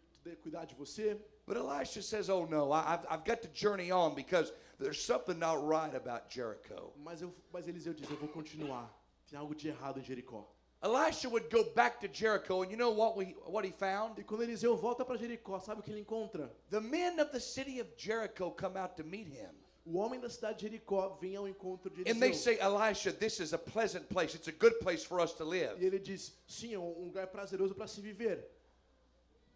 cuidar de você. But Elisha says, oh no, I've got to journey on because there's something not right about Jericho. Mas Eliseu diz, eu vou continuar. Tem algo de errado em Jericó. Elisha would go back to Jericho, and you know what he found? E quando Eliseu volta para Jericó, sabe o que ele encontra? The men of the city of Jericho come out to meet him. O homem da cidade de Jericó vem ao encontro de And they Eliseu. say, Elisha, this is a pleasant place. It's a good place for us to live. E ele diz, sim, é um lugar prazeroso para se viver.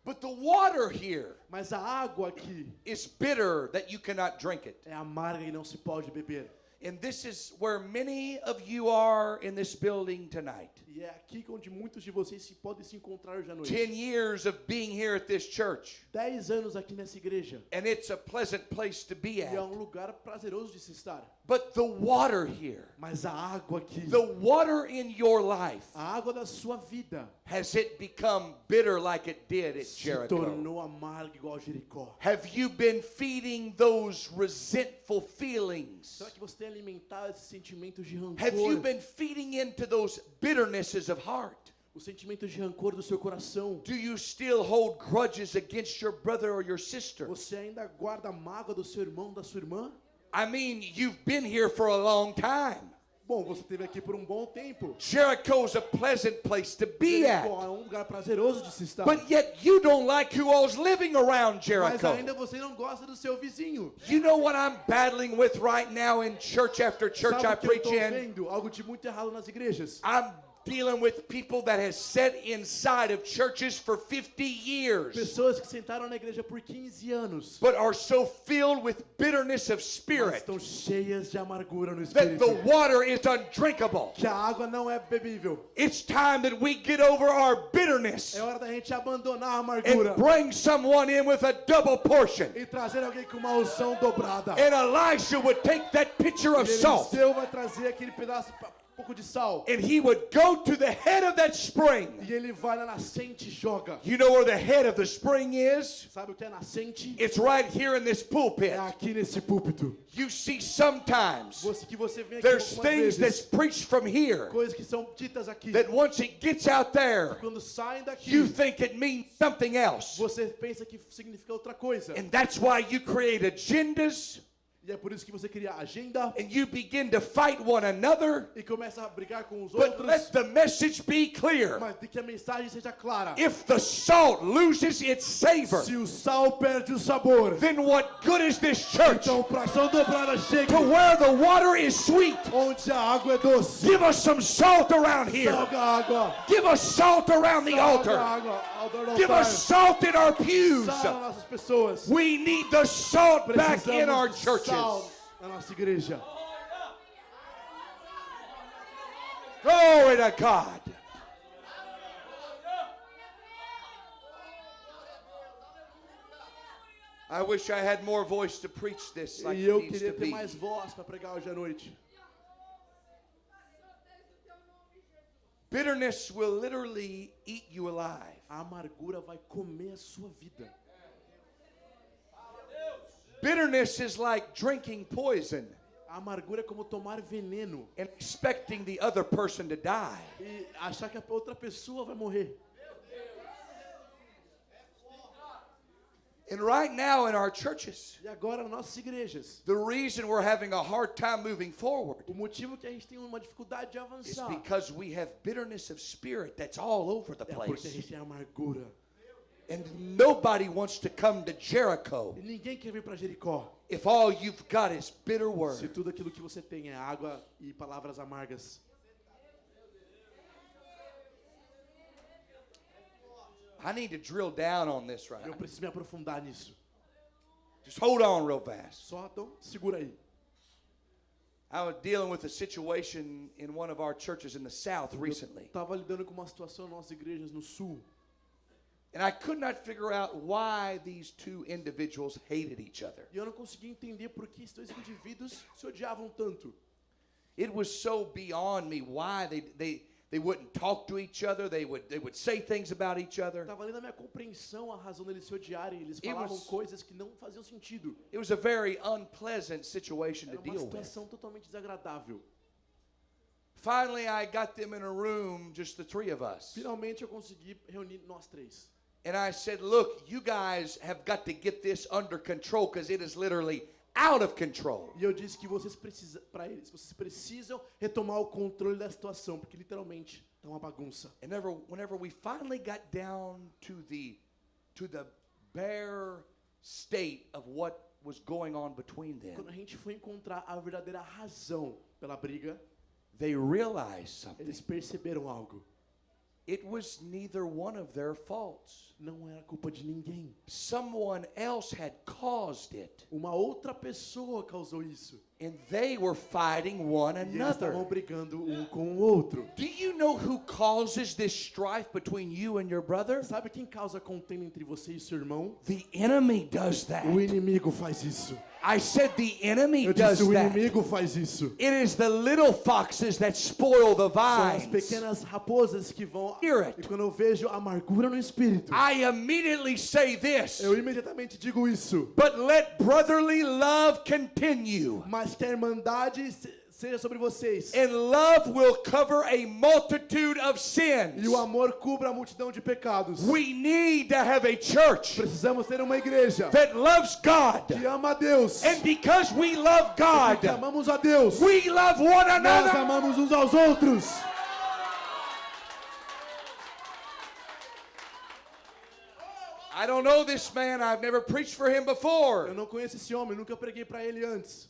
But the water here Mas a água aqui is bitter that you cannot drink it. é amarga e não se pode beber. And this is where many of you are in this building tonight. E E é aqui onde muitos de vocês podem se encontrar hoje à noite. 10 years of being here at this church. 10 anos aqui nessa igreja. And it's a pleasant place to be E é at. lugar prazeroso de se estar. But the water here, Mas a água aqui, the water in your life, a água da sua vida, has it become bitter like it did at se Jericho? tornou amarga igual Jericó. Have you been feeding those resentful feelings? Será que você tem alimentado esses sentimentos de rancor? Have you been feeding into those bitternesses of heart? Os sentimentos de rancor do seu coração? Do you still hold grudges against your brother or your sister? Você ainda guarda a mágoa do seu irmão, da sua irmã? I mean, you've been here for a long time. Bom, você esteve aqui por bom tempo. Jericho's a pleasant place to be at. Jericó é lugar prazeroso de se estar. But yet you don't like who all's living around Mas Jericho. ainda você não gosta do seu vizinho. You know what I'm battling with right now in church after church Sabe I o que eu preach estou in? vendo? Algo de muito errado nas igrejas. I'm dealing with people that has sat inside of churches for 50 years, Pessoas que sentaram na igreja por 15 anos. but are so filled with bitterness of Mas spirit estão cheias de amargura no that espírito. the water is undrinkable. Que a água não é bebível. It's time that we get over our bitterness É hora da gente abandonar a amargura and bring someone in with a double portion. e trazer alguém com uma unção dobrada. And Elisha would take that pitcher of salt Eliseu vai trazer aquele pedaço, pouco de sal. and he would go to the head of that spring. E ele vai na nascente e joga. You know where the head of the spring is? Sabe o que é nascente? It's right here in this pulpit. É aqui nesse púlpito. You see, sometimes Que você vem aqui there's algumas things that's vezes. preached from here Coisas que são ditas aqui. that once it gets out there, Quando saem daqui, you think it means something else. você pensa que significa outra coisa. And that's why you create agendas E é por isso que você cria agenda and you begin to fight one another. e começa a brigar com os But outros. let the message be clear. Mas de que a mensagem seja clara. If the salt loses its savor, Se o sal perde o sabor, then what good is this church então fração dobrada chega to where the water is sweet? onde a água é doce. Give us some salt around here. Salga a água. Give us salt around the Salga a altar. água ao redor do Give altar. us salt in our pews. Sal nas nossas pessoas. We need the salt back in our Precisamos de churches. sal na nossa igreja. Glory to God. I wish I had more voice to preach this like E it eu needs queria to ter be. mais voz para pregar hoje à noite. Bitterness will literally eat you alive. A amargura vai comer a sua vida. Bitterness is like drinking poison A amargura é como tomar veneno and expecting the other person to die. e achar que a outra pessoa vai morrer. And right now in our churches, E agora nas nossas igrejas, the reason we're having a hard time moving forward o motivo que a gente tem uma dificuldade de is avançar because we have bitterness of spirit that's all over the é porque a place. gente tem amargura. And nobody wants to come to Jericho E ninguém quer vir para Jericó if all you've got is bitter se words. tudo aquilo que você tem é água e palavras amargas. I need to drill down on this right Eu now. preciso me aprofundar nisso. Just hold on real fast. Só então, segura aí. I was dealing with a situation in one of our churches in the South recently. Estava lidando com uma situação nas nossas igrejas no sul. And I could not figure out why these two individuals hated each other. E eu não conseguia entender por que esses dois indivíduos se odiavam tanto. It was so beyond me why they wouldn't talk to each other. They would say things about each other. Estava além da minha compreensão a razão deles se odiarem. Eles It falavam was- coisas que não faziam sentido. It was a very unpleasant situation to Era uma deal with. situação totalmente desagradável. Finally, I got them in a room, just the three of us. Finalmente eu consegui reunir nós três. And I said, look, you guys have got to get this under control because it is literally out of control. E eu disse que vocês precisam, para eles, vocês precisam retomar o controle da situação, porque literalmente tá uma bagunça. And whenever we finally got down to the bare state of what was going on between them, Quando a gente foi encontrar a verdadeira razão pela briga, they realized something. eles perceberam algo. It was neither one of their faults. Não era culpa de ninguém. Someone else had caused it. Uma outra pessoa causou isso. And they were fighting one E eles another. estavam brigando um com o outro. Do you know who causes this strife between you and your brother? Sabe quem causa contenda entre você e seu irmão? The enemy does that. O inimigo faz isso. I said the enemy Eu does disse, o that. inimigo faz isso. It is the little foxes that spoil the São as vines. pequenas raposas que vão... Hear it. E quando eu vejo amargura no espírito, I immediately say this, eu imediatamente digo isso. but let brotherly love continue. Mas que a irmandade seja sobre vocês. And love will cover a multitude of sins. E o amor cubra a multidão de pecados. We need to have a church Precisamos ter uma igreja that loves God. que ama a Deus. And because we love God, Porque amamos a Deus, we love one nós another. amamos uns aos outros. I don't know this man. I've never preached for him Eu before. não conheço esse homem, nunca preguei para ele antes.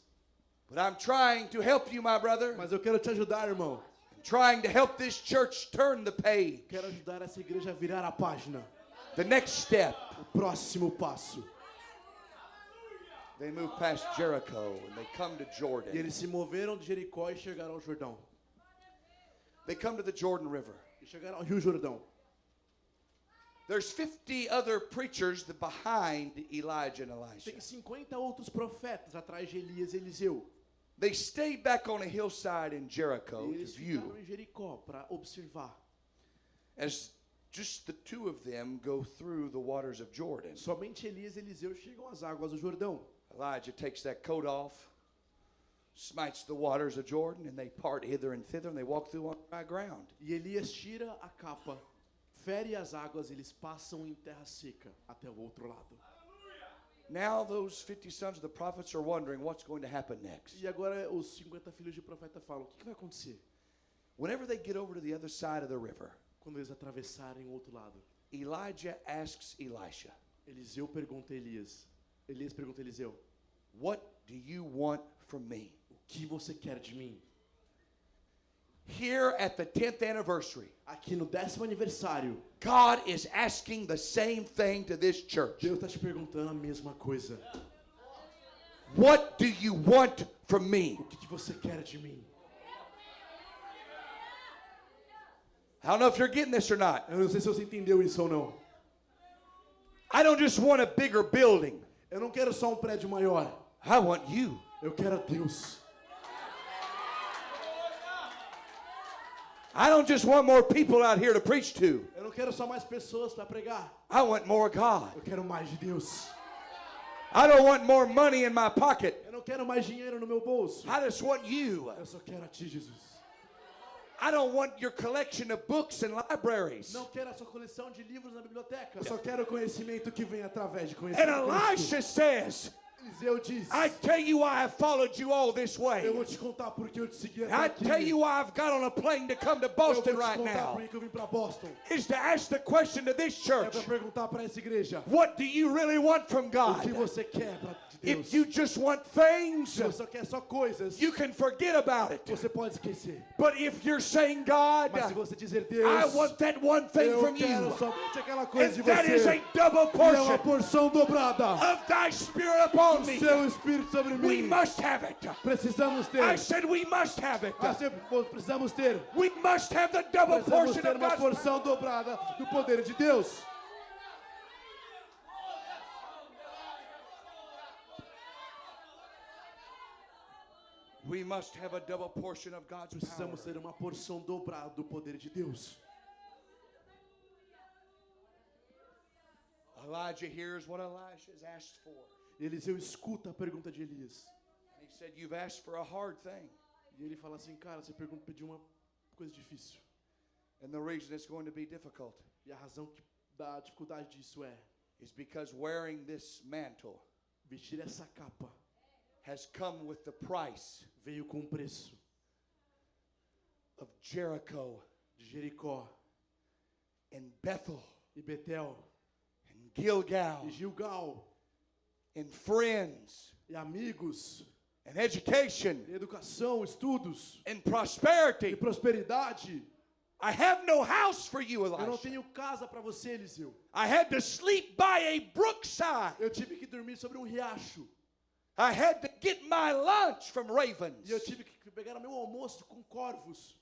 But I'm trying to help you, my brother. Mas eu quero te ajudar, irmão. I'm trying to help this church turn the page. Quero ajudar essa igreja a virar a página. The next step. O próximo passo. They move past Jericho and they come to E Jordan. eles se moveram de Jericó e chegaram ao Jordão. They come to the Jordan River. E chegaram ao Rio Jordão. There's 50 other preachers behind Elijah and Elisha. Tem 50 outros profetas atrás de Elias e Eliseu. They stay back on a hillside in Jericho E to eles view ficaram em Jericó para observar. as just the two of them go through the waters of Jordan. Somente Elias e Eliseu chegam às águas do Jordão. Elijah takes that coat off, smites the waters of Jordan, and they part hither and thither, and they walk through on dry ground. E Elias tira a capa, fere as águas, eles passam em terra seca até o outro lado. Now those 50 sons of the prophets are wondering what's going to happen next. E agora os 50 filhos de profeta falam, o que vai acontecer? Whenever they get over to the other side of the river, Quando eles atravessarem o outro lado, Elijah asks Elisha, Eliseu pergunta a Elias. Elias pergunta a Eliseu, "What do you want from me?" o que você quer de mim? Here at the 10th anniversary, Aqui no 10º aniversário, God is asking the same thing to this church. Deus está te perguntando a mesma coisa. What do you want from me? O que você quer de mim? I don't know if you're getting this or not. Eu não sei se você entendeu isso ou não. I don't just want a bigger building. Eu não quero só um prédio maior. I want you. Eu quero a Deus. I don't just want more people out here to preach to. Eu não quero só mais pessoas para pregar. I want more God. Eu quero mais de Deus. I don't want more money in my pocket. Eu não quero mais dinheiro no meu bolso. I just want you. Eu só quero a ti, Jesus. I don't want your collection of books and libraries. Não quero a sua coleção de livros na biblioteca. Eu só quero o conhecimento que vem através de And conhecimento. Elisha says, Eliseu diz, I tell you why I followed you all this way. eu vou te contar porque eu te segui até I aqui. tell you why I've got on a plane to come to Eu vou Boston te right contar now. por que eu vim para Boston. Is to ask the question to this É church, para perguntar para essa igreja. what do you really want from O que God? você quer de Deus? If you just want things, Se você quer só coisas, you can forget about it. você pode esquecer. But if you're saying, God, Mas se você dizer, Deus, I want that one thing eu from quero you, somente aquela coisa and de that is você. a double E é uma portion porção dobrada. of thy spirit upon O me, seu Espírito sobre we mim. must have it. Precisamos ter. I said we must have it. Nós sempre precisamos ter. We must have the double Precisamos portion ter of uma God's porção dobrada do poder de Deus. We must have a double portion of God's power. Precisamos ter uma porção dobrada do poder de Deus. Elijah hears what Elisha has asked for. Eliseu escuta a pergunta de Elias. And he said, you've asked for a hard thing. E ele fala assim, cara, você pediu uma coisa difícil. And the reason it's going to be difficult E a razão da dificuldade disso is because wearing this mantle vestir essa capa has come with the price veio com um preço of Jericho de Jericó and Bethel e Betel and Gilgal e Gilgal and friends e amigos and education e educação, estudos and e prosperity. prosperidade. I have no house for you, Eu não Elisha. tenho casa para você, Eliseu. I had to sleep by a brookside. Eu tive que dormir sobre um riacho. I had to get my lunch from ravens. E eu tive que pegar o meu almoço com corvos.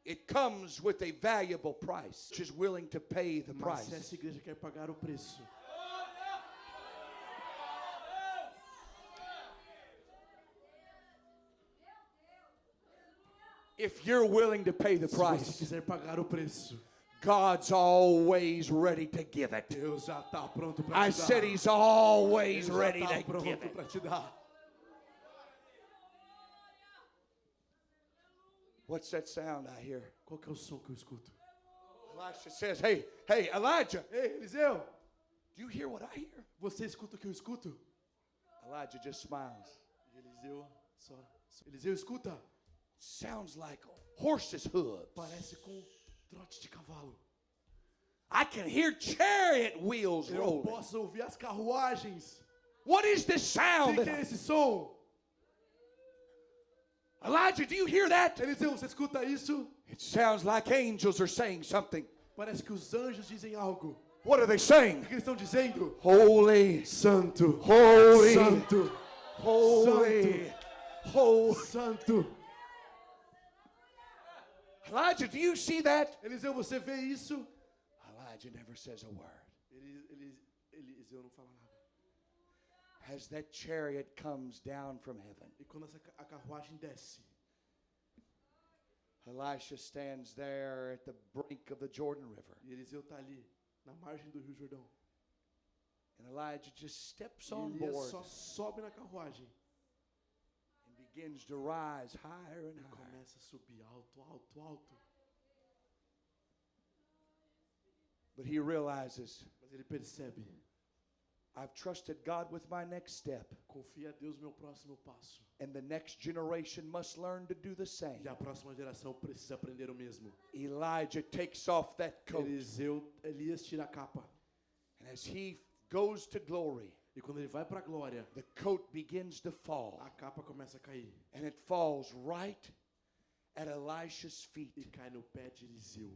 It comes with a valuable price. Which is willing to pay the Mas price. essa igreja quer pagar o preço. If you're willing to pay the Se você price, quiser pagar o preço, God's always ready to give it. Deus já está pronto para I te dar. said He's always Ele já ready está to give pronto it. para te dar. What's that sound I hear? Qual que é o som que eu escuto? Elisha says, hey, Elijah, Ei, Eliseu, do you hear what I hear? você escuta o que eu escuto? Elijah just smiles. E Eliseu Eliseu escuta. Sounds like horses' hooves. Parece com trote de cavalo. I can hear chariot wheels Eu rolling. posso ouvir as carruagens. What is this O sound? que é esse som? Elijah, do you hear that? Eliseu, você escuta isso? It sounds like angels are saying something. Parece que os anjos dizem algo. What are they saying? O que eles estão dizendo? Holy, Santo, holy, santo, holy, holy. santo. Elijah, do you see that? Eliseu, você vê isso? Elijah never says a word. Eliseu não fala nada. As that chariot comes down from heaven, E quando a carruagem desce, Elisha stands there at the brink of the Jordan River. e Eliseu está ali, na margem do Rio Jordão. And Elijah just steps E on Elias board só sobe na carruagem and begins to rise higher and e higher. começa a subir alto, alto, alto. But he realizes, Mas ele percebe, I've trusted God with my next step, confia a Deus no meu próximo passo. and the next generation must learn to do the same. E a próxima geração precisa aprender o mesmo. Elijah takes off that coat, Elias tira a capa. and as he goes to glory, E quando ele vai para a glória, the coat begins to fall, a capa começa a cair. and it falls right at Elisha's feet. E cai no pé de Eliseu.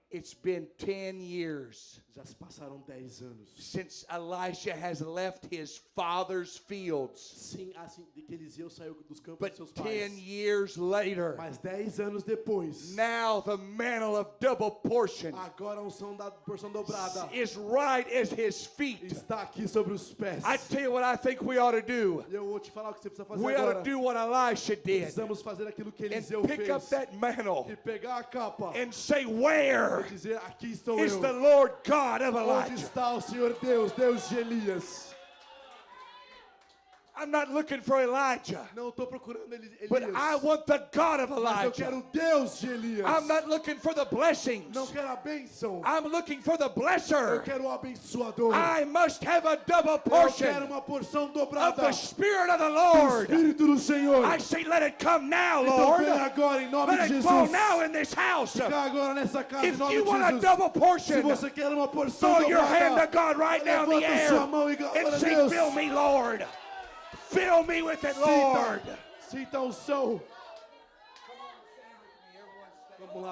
It's been 10 years Já se passaram 10 anos. since Elisha has left his father's fields. Sim, assim, de que Eliseu saiu dos campos But dos seus 10 pais. years later, Mas 10 anos depois, now the mantle of double portion agora a unção da porção dobrada is right at his feet. está aqui sobre os pés. I tell you what I think we ought to do. E eu vou te falar o que você precisa fazer We ought agora. to do what Elisha did Precisamos fazer aquilo que and Eliseu pick up fez. that mantle E pegar a capa and say, e where dizer, aqui estou is eu. the Lord God of Onde Elijah? está o Senhor Deus, Deus de Elias? I'm not looking for Elijah, Não estou procurando Elias. but I want the God of Mas eu Elijah. quero o Deus de Elias. I'm not looking for the blessings. Não quero a bênção. I'm looking for the Eu blesser. quero o abençoador. I must have a double Eu portion quero uma porção of dobrada the Spirit of the do Lord. Espírito do Senhor. I say, let it come now, Então Lord. vem agora em nome Let de it fall Jesus. now in this house. Fica agora nessa casa em If nome you de want a Jesus. double Se portion, você quer uma porção throw your hand to dobrada, God right now in the levanta air sua mão e glória and a say, Deus. fill me, Lord. Fill me with it, Lord. Sinta a unção.